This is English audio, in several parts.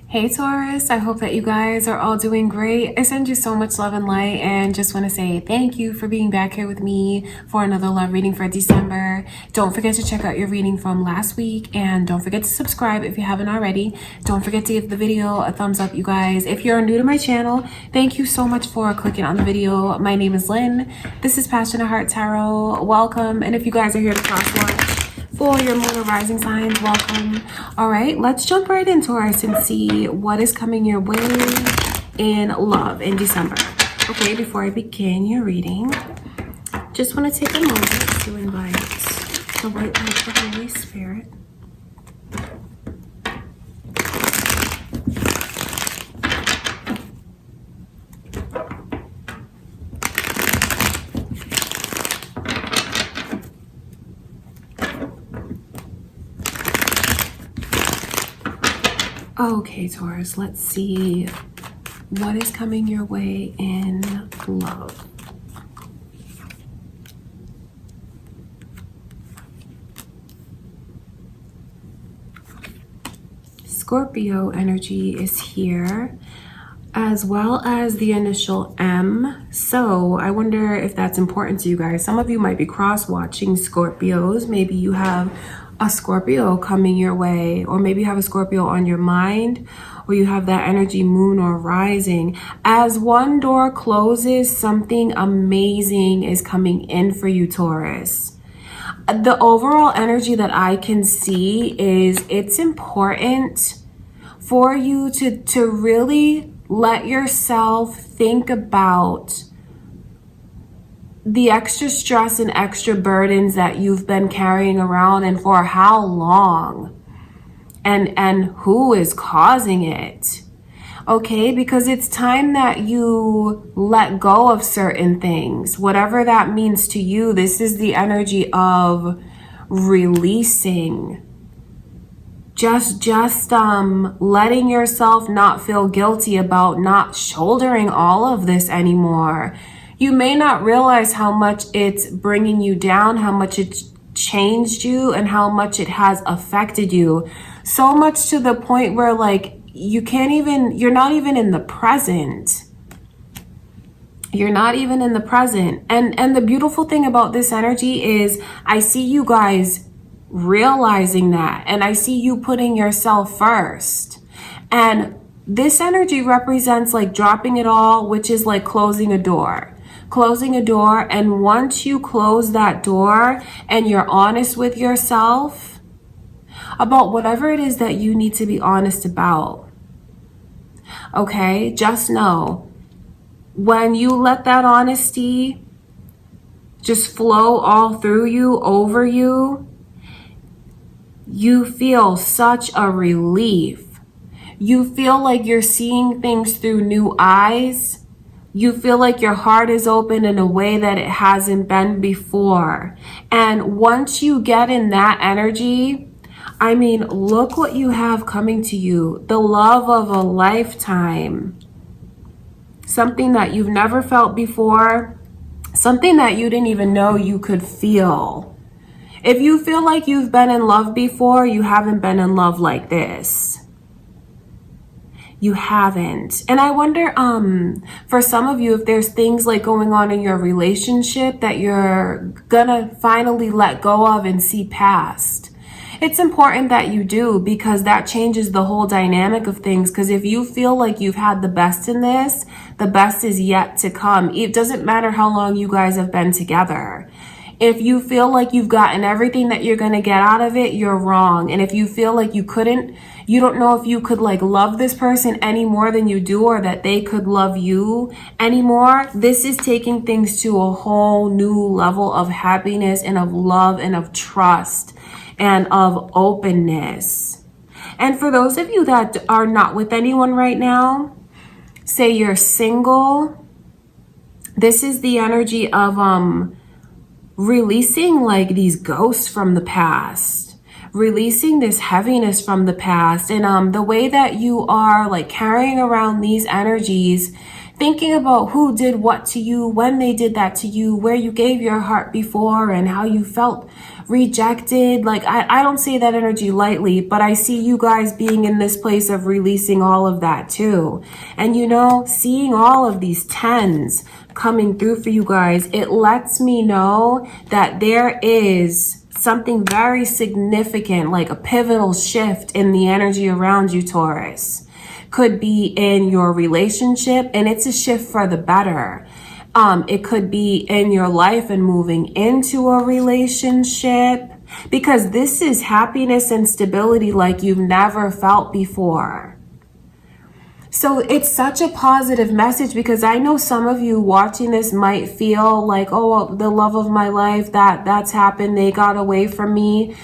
Hey Taurus, I hope that you guys are all doing great. I send you so much love and light and just want to say thank you for being back here with me for another love reading for December. Don't forget to check out your reading from last week and don't forget to subscribe if you haven't already. Don't forget to give the video a thumbs up, you guys. If you're new to my channel, thank you so much for clicking on the video. My name is Lynn. This is Passionate Heart Tarot. Welcome. And if you guys are here to cross watch for your moon or rising signs, welcome. All right, let's jump right in, Taurus, and see what is coming your way in love in December. Okay, before I begin your reading, just want to take a moment to invite the white light of the Holy Spirit. Okay, Taurus, let's see what is coming your way in love. Scorpio energy is here, as well as the initial M. So I wonder if that's important to you guys. Some of you might be cross-watching Scorpios. Maybe you have a Scorpio coming your way, or maybe you have a Scorpio on your mind, or you have that energy moon or rising. As one door closes, something amazing is coming in for you, Taurus. The overall energy that I can see is it's important for you to really let yourself think about the extra stress and extra burdens that you've been carrying around and for how long and who is causing it. Okay, because it's time that you let go of certain things, whatever that means to you. This is the energy of releasing. Just letting yourself not feel guilty about not shouldering all of this anymore. You may not realize how much it's bringing you down, how much it's changed you, and how much it has affected you. So much to the point where you're not even in the present. You're not even in the present. And the beautiful thing about this energy is I see you guys realizing that, and I see you putting yourself first. And this energy represents like dropping it all, which is like closing a door. And once you close that door and you're honest with yourself about whatever it is that you need to be honest about, okay, just know when you let that honesty just flow all through you, over you, you feel such a relief. You feel like you're seeing things through new eyes. You feel like your heart is open in a way that it hasn't been before. And once you get in that energy, I mean, look what you have coming to you. The love of a lifetime. Something that you've never felt before. Something that you didn't even know you could feel. If you feel like you've been in love before, you haven't been in love like this. You haven't. And I wonder, for some of you, if there's things like going on in your relationship that you're gonna finally let go of and see past. It's important that you do, because that changes the whole dynamic of things. Because if you feel like you've had the best in this, the best is yet to come. It doesn't matter how long you guys have been together. If you feel like you've gotten everything that you're going to get out of it, you're wrong. And if you feel like you don't know if you could like love this person any more than you do, or that they could love you anymore, this is taking things to a whole new level of happiness and of love and of trust and of openness. And for those of you that are not with anyone right now, say you're single, this is the energy of releasing like these ghosts from the past, releasing this heaviness from the past. And the way that you are like carrying around these energies, thinking about who did what to you, when they did that to you, where you gave your heart before, and how you felt rejected. Like, I don't say that energy lightly, but I see you guys being in this place of releasing all of that too. And you know, seeing all of these tens coming through for you guys, it lets me know that there is something very significant, like a pivotal shift in the energy around you, Taurus. Could be in your relationship, and it's a shift for the better. It could be in your life and moving into a relationship, because this is happiness and stability like you've never felt before. So it's such a positive message, because I know some of you watching this might feel like, oh, the love of my life, that's happened, they got away from me.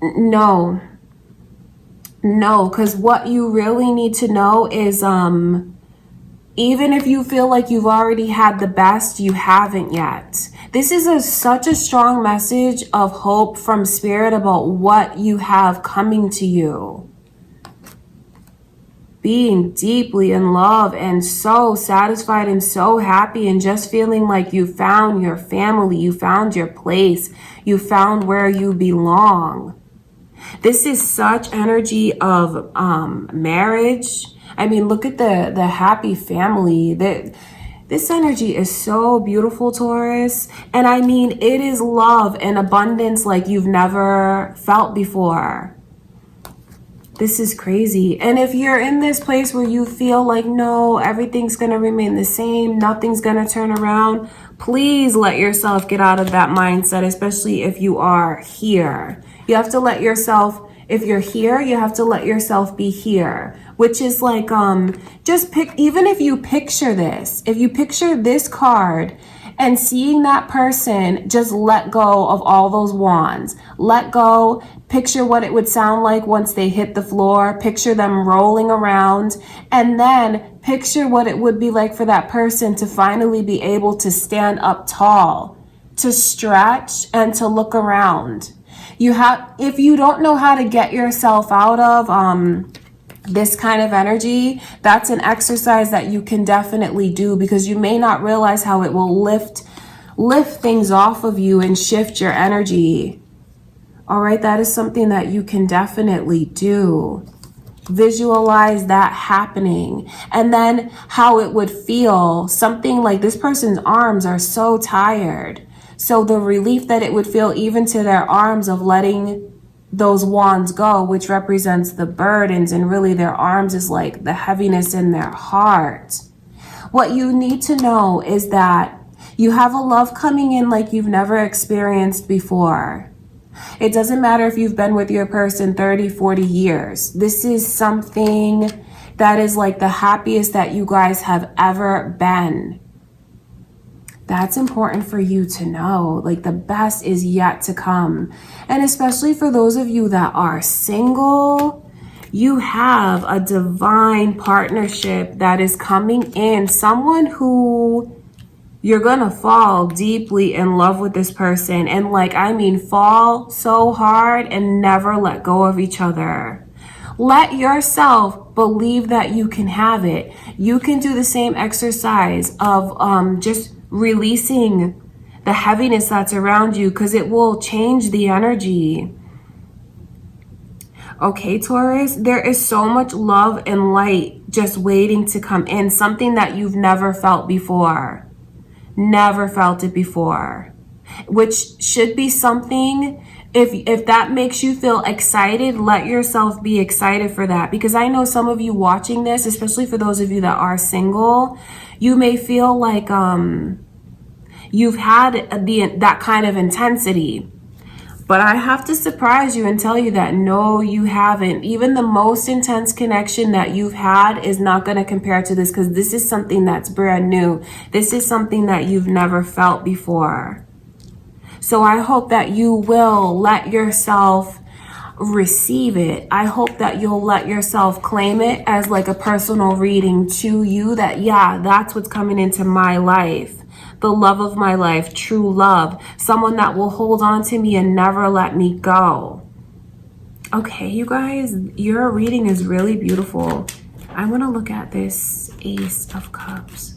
No, because what you really need to know is, even if you feel like you've already had the best, you haven't yet. This is such a strong message of hope from Spirit about what you have coming to you. Being deeply in love and so satisfied and so happy, and just feeling like you found your family, you found your place, you found where you belong. This is such energy of marriage. I mean, look at the happy family. This energy is so beautiful, Taurus. And I mean, it is love and abundance like you've never felt before. This is crazy. And if you're in this place where you feel like, no, everything's going to remain the same, nothing's going to turn around, please let yourself get out of that mindset, especially if you are here. You have to let yourself, if you're here, you have to let yourself be here, which is like, just pick, even if you picture this, if you picture this card and seeing that person just let go of all those wands, let go, picture what it would sound like once they hit the floor, picture them rolling around, and then picture what it would be like for that person to finally be able to stand up tall, to stretch, and to look around. If you don't know how to get yourself out of this kind of energy, that's an exercise that you can definitely do, because you may not realize how it will lift things off of you and shift your energy. All right, that is something that you can definitely do. Visualize that happening, and then how it would feel. Something like this person's arms are so tired. So the relief that it would feel even to their arms of letting those wands go, which represents the burdens, and really their arms is like the heaviness in their heart. What you need to know is that you have a love coming in like you've never experienced before. It doesn't matter if you've been with your person 30, 40 years. This is something that is like the happiest that you guys have ever been. That's important for you to know. Like, the best is yet to come. And especially for those of you that are single, you have a divine partnership that is coming in. Someone who you're gonna fall deeply in love with this person. And like, I mean, fall so hard and never let go of each other. Let yourself believe that you can have it. You can do the same exercise of just releasing the heaviness that's around you, because it will change the energy. Okay, Taurus, there is so much love and light just waiting to come in. Something that you've never felt before. Never felt it before. Which should be something, if that makes you feel excited, let yourself be excited for that. Because I know some of you watching this, especially for those of you that are single, you may feel like you've had that kind of intensity. But I have to surprise you and tell you that no, you haven't. Even the most intense connection that you've had is not going to compare to this, because this is something that's brand new. This is something that you've never felt before. So I hope that you will let yourself receive it. I hope that you'll let yourself claim it as like a personal reading to you, that yeah, that's what's coming into my life. The love of my life, true love, someone that will hold on to me and never let me go. Okay, you guys, your reading is really beautiful. I want to look at this Ace of Cups.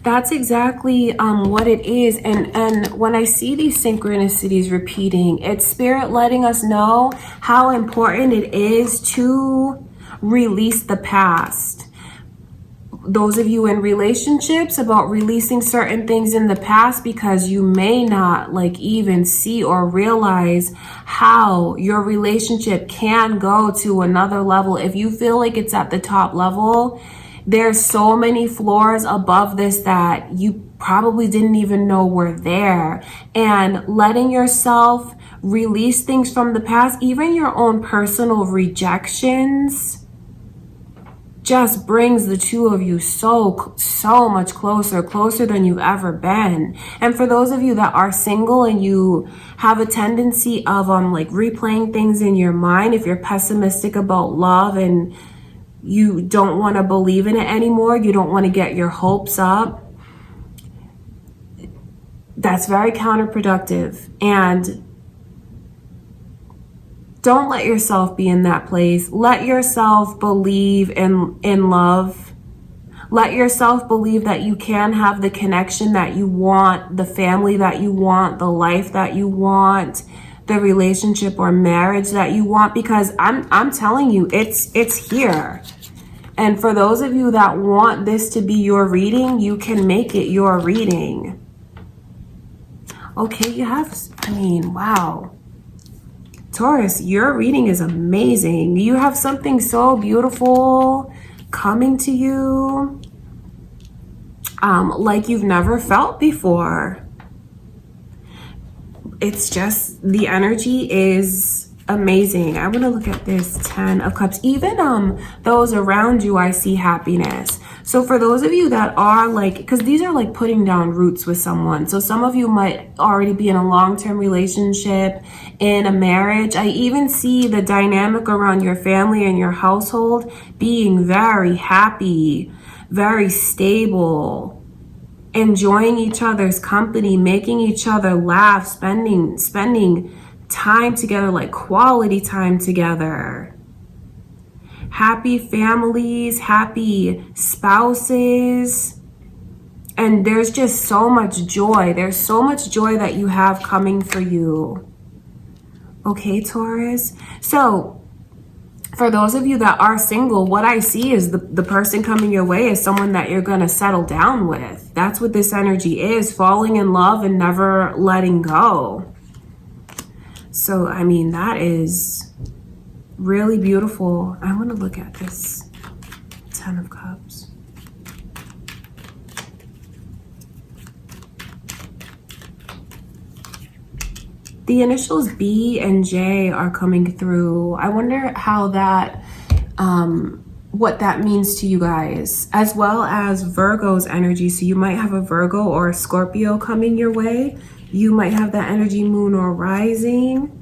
That's exactly what it is. And when I see these synchronicities repeating, it's spirit letting us know how important it is to release the past. Those of you in relationships, about releasing certain things in the past, because you may not like even see or realize how your relationship can go to another level. If you feel like it's at the top level, there's so many floors above this that you probably didn't even know were there. And letting yourself release things from the past, even your own personal rejections, just brings the two of you so much closer than you've ever been. And for those of you that are single and you have a tendency of like replaying things in your mind, if you're pessimistic about love and you don't want to believe in it anymore, you don't want to get your hopes up, that's very counterproductive. And don't let yourself be in that place. Let yourself believe in love. Let yourself believe that you can have the connection that you want, the family that you want, the life that you want, the relationship or marriage that you want, because I'm telling you, it's here. And for those of you that want this to be your reading, you can make it your reading. Okay, wow. Taurus, your reading is amazing. You have something so beautiful coming to you, like you've never felt before. It's just, the energy is amazing. I want to look at this 10 of Cups. Even those around you, I see happiness. So for those of you that are like, because these are like putting down roots with someone. So some of you might already be in a long-term relationship, in a marriage. I even see the dynamic around your family and your household being very happy, very stable, enjoying each other's company, making each other laugh, spending time together, like quality time together. Happy families, happy spouses. And there's just so much joy. There's so much joy that you have coming for you. Okay, Taurus. So for those of you that are single, what I see is the person coming your way is someone that you're going to settle down with. That's what this energy is, falling in love and never letting go. So, I mean, that is really beautiful. I want to look at this 10 of Cups. The initials B and J are coming through. I wonder how that, what that means to you guys, as well as Virgo's energy. So you might have a Virgo or a Scorpio coming your way. You might have that energy, moon or rising.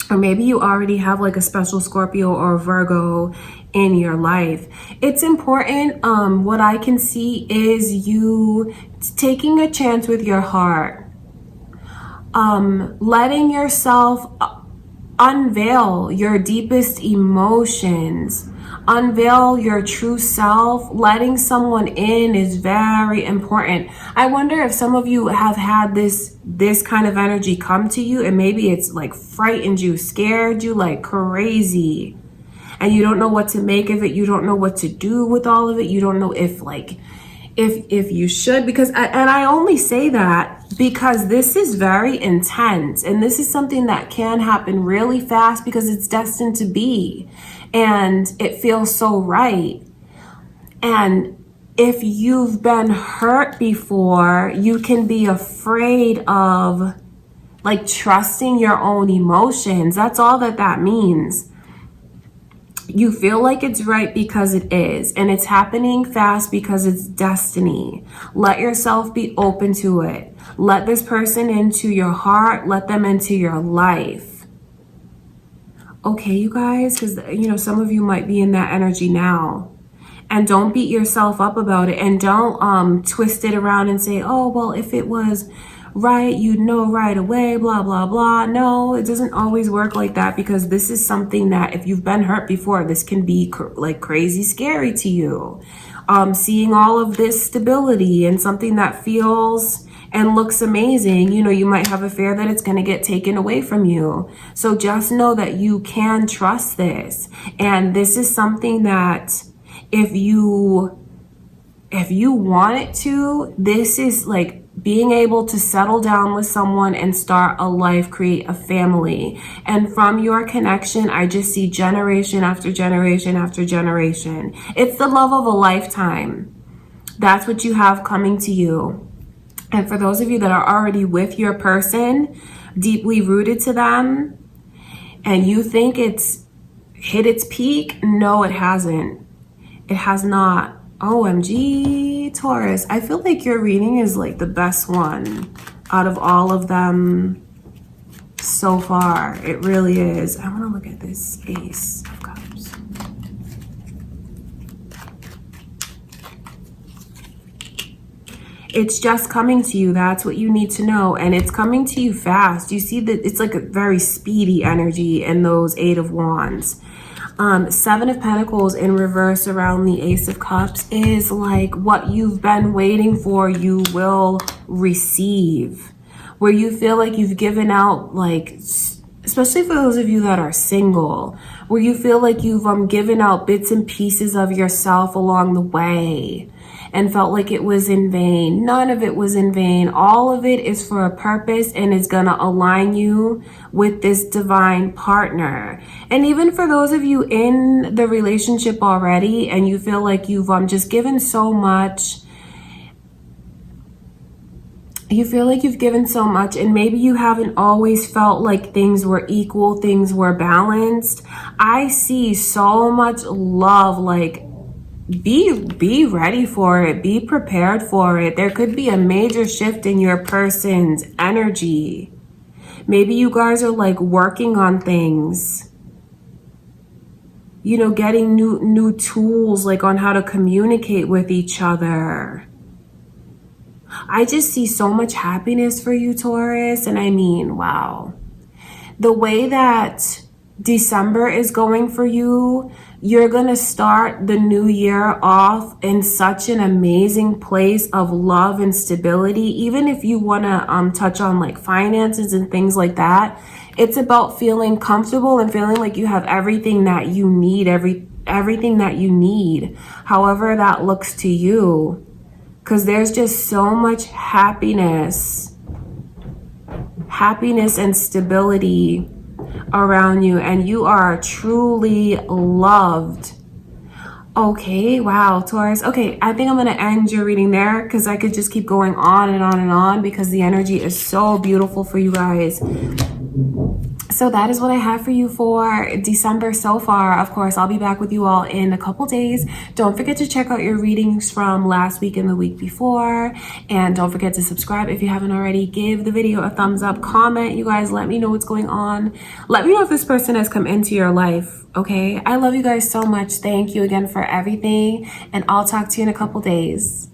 Or maybe you already have like a special Scorpio or Virgo in your life. It's important. What I can see is you taking a chance with your heart. Letting yourself unveil your deepest emotions, unveil your true self. Letting someone in is very important. I wonder if some of you have had this kind of energy come to you, and maybe it's like frightened you, scared you like crazy, and you don't know what to make of it. You don't know what to do with all of it. You don't know if you should, because I only say that because this is very intense, and this is something that can happen really fast because it's destined to be, and it feels so right. And if you've been hurt before, you can be afraid of like trusting your own emotions. That's all that means. You feel like it's right because it is, and it's happening fast because it's destiny. Let yourself be open to it. Let this person into your heart. Let them into your life. Okay, you guys, because some of you might be in that energy now. And don't beat yourself up about it, and don't twist it around and say, oh, well, if it was right, you'd know right away, blah, blah, blah. No, it doesn't always work like that, because this is something that if you've been hurt before, this can be like crazy scary to you. Seeing all of this stability and something that feels and looks amazing, you know, you might have a fear that it's going to get taken away from you. So just know that you can trust this. And this is something that if you want it to, this is like being able to settle down with someone and start a life, create a family. And from your connection, I just see generation after generation after generation. It's the love of a lifetime. That's what you have coming to you. And for those of you that are already with your person, deeply rooted to them, and you think it's hit its peak, no, it hasn't. It has not. OMG, Taurus. I feel like your reading is like the best one out of all of them so far. It really is. I want to look at this Ace of Cups. It's just coming to you. That's what you need to know. And it's coming to you fast. You see that it's like a very speedy energy in those Eight of Wands. Seven of Pentacles in reverse around the Ace of Cups is like what you've been waiting for, you will receive. Where you feel like you've given out, like, especially for those of you that are single, where you feel like you've given out bits and pieces of yourself along the way and felt like it was in vain. None of it was in vain. All of it is for a purpose and is going to align you with this divine partner. And even for those of you in the relationship already and you feel like you've just given so much, you feel like you've given so much and maybe you haven't always felt like things were equal, things were balanced. I see so much love, like, be ready for it, be prepared for it. There could be a major shift in your person's energy. Maybe you guys are like working on things, you know, getting new tools, like on how to communicate with each other. I just see so much happiness for you, Taurus. And I mean, wow, the way that December is going for you, you're going to start the new year off in such an amazing place of love and stability. Even if you want to touch on like finances and things like that, it's about feeling comfortable and feeling like you have everything that you need, everything that you need, however that looks to you. Because there's just so much happiness and stability around you, and you are truly loved. Okay, wow, Taurus. Okay, I think I'm going to end your reading there because I could just keep going on and on and on because the energy is so beautiful for you guys. So that is what I have for you for December so far. Of course, I'll be back with you all in a couple days. Don't forget to check out your readings from last week and the week before. And don't forget to subscribe if you haven't already. Give the video a thumbs up, comment. You guys, let me know what's going on. Let me know if this person has come into your life, okay? I love you guys so much. Thank you again for everything. And I'll talk to you in a couple days.